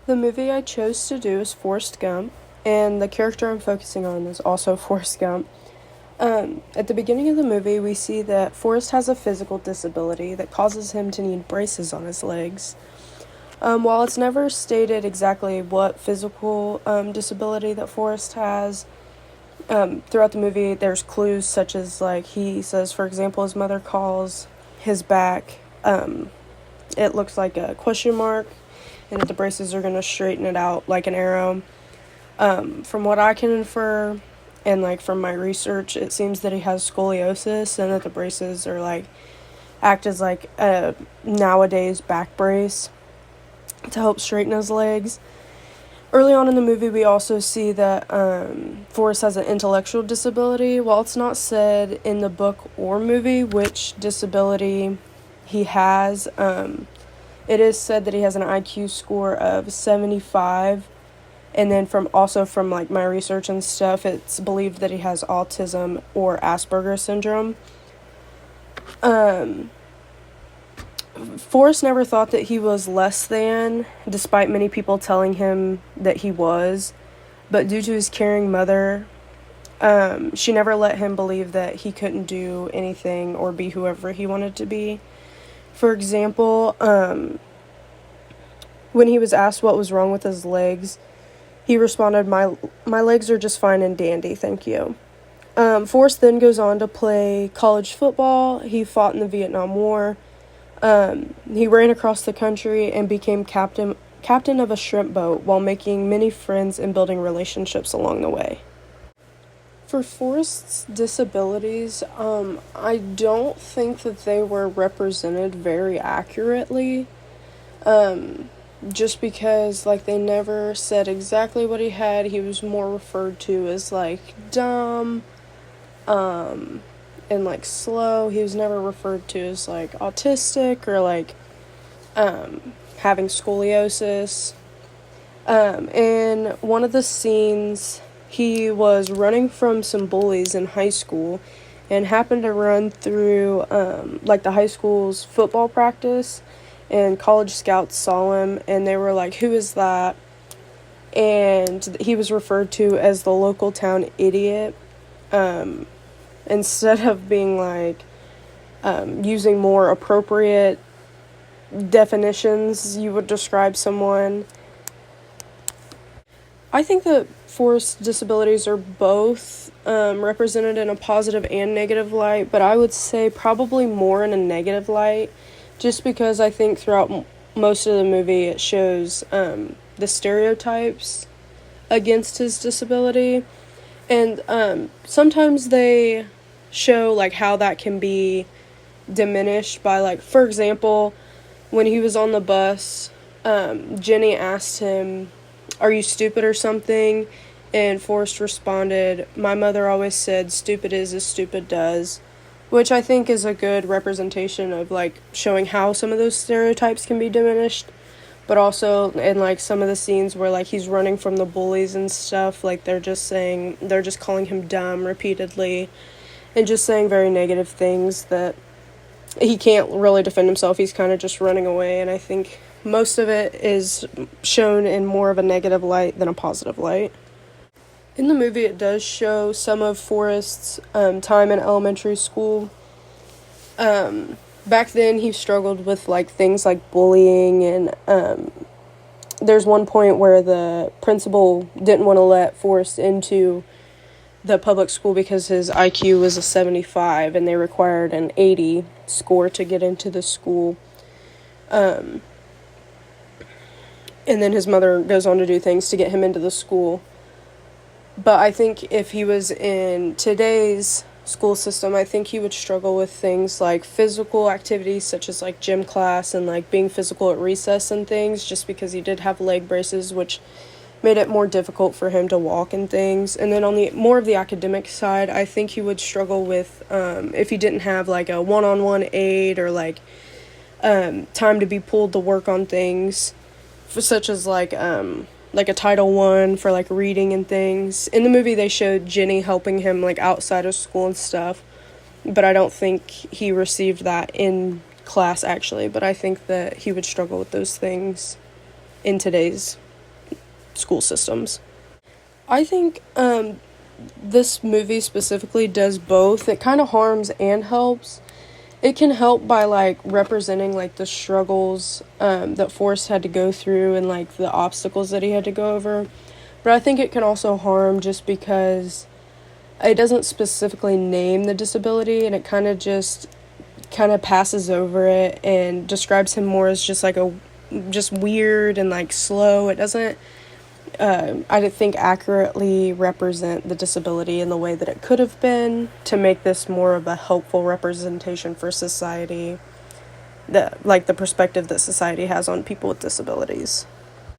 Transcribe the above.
The movie I chose to do is Forrest Gump, and the character I'm focusing on is also Forrest Gump. At the beginning of the movie, we see that Forrest has a physical disability that causes him to need braces on his legs. While it's never stated exactly what physical disability that Forrest has, throughout the movie, there's clues such as, like, he says, for example, his mother calls his back, it looks like a question mark, and that the braces are going to straighten it out like an arrow. From what I can infer, and like from my research, it seems that he has scoliosis, and that the braces are like act as like a nowadays back brace to help straighten his legs. Early on in the movie, we also see that Forrest has an intellectual disability. While it's not said in the book or movie which disability he has, it is said that he has an IQ score of 75. And then from like my research and stuff, it's believed that he has autism or Asperger's syndrome. Forrest never thought that he was less than, despite many people telling him that he was. But due to his caring mother, she never let him believe that he couldn't do anything or be whoever he wanted to be. For example, when he was asked what was wrong with his legs, he responded, my legs are just fine and dandy, thank you. Forrest then goes on to play college football. He fought in the Vietnam War. He ran across the country and became captain of a shrimp boat while making many friends and building relationships along the way. For Forrest's disabilities, I don't think that they were represented very accurately. Just because, like, they never said exactly what he had. He was more referred to as, like, dumb, and, like, slow. He was never referred to as, like, autistic or, like, having scoliosis. In one of the scenes, he was running from some bullies in high school and happened to run through, like, the high school's football practice. And college scouts saw him, and they were like, who is that? And he was referred to as the local town idiot. Instead of being like, using more appropriate definitions, you would describe someone. I think that Forrest's disabilities are both represented in a positive and negative light, but I would say probably more in a negative light. Just because I think throughout most of the movie it shows the stereotypes against his disability. And sometimes they show like how that can be diminished by, like, for example, when he was on the bus, Jenny asked him, "Are you stupid or something?" And Forrest responded, "My mother always said stupid is as stupid does." Which I think is a good representation of, like, showing how some of those stereotypes can be diminished. But also in, like, some of the scenes where, like, he's running from the bullies and stuff, like, they're just calling him dumb repeatedly and just saying very negative things that he can't really defend himself. He's kind of just running away, and I think most of it is shown in more of a negative light than a positive light. In the movie, it does show some of Forrest's time in elementary school. Back then, he struggled with, like, things like bullying, and there's one point where the principal didn't want to let Forrest into the public school because his IQ was a 75, and they required an 80 score to get into the school. And then his mother goes on to do things to get him into the school. But I think if he was in today's school system, I think he would struggle with things like physical activities such as, like, gym class and, like, being physical at recess and things, just because he did have leg braces, which made it more difficult for him to walk and things. And then on the more of the academic side, I think he would struggle with if he didn't have, like, a one-on-one aid or, like, time to be pulled to work on things, such as, like a Title I for, like, reading and things. In the movie, they showed Jenny helping him, like, outside of school and stuff, but I don't think he received that in class, actually, but I think that he would struggle with those things in today's school systems. I think this movie specifically does both. It kind of harms and helps. It can help by like representing like the struggles that Forrest had to go through and like the obstacles that he had to go over. But I think it can also harm just because it doesn't specifically name the disability, and it kind of passes over it and describes him more as just like a just weird and like slow. It doesn't I think accurately represent the disability in the way that it could have been to make this more of a helpful representation for society, the perspective that society has on people with disabilities.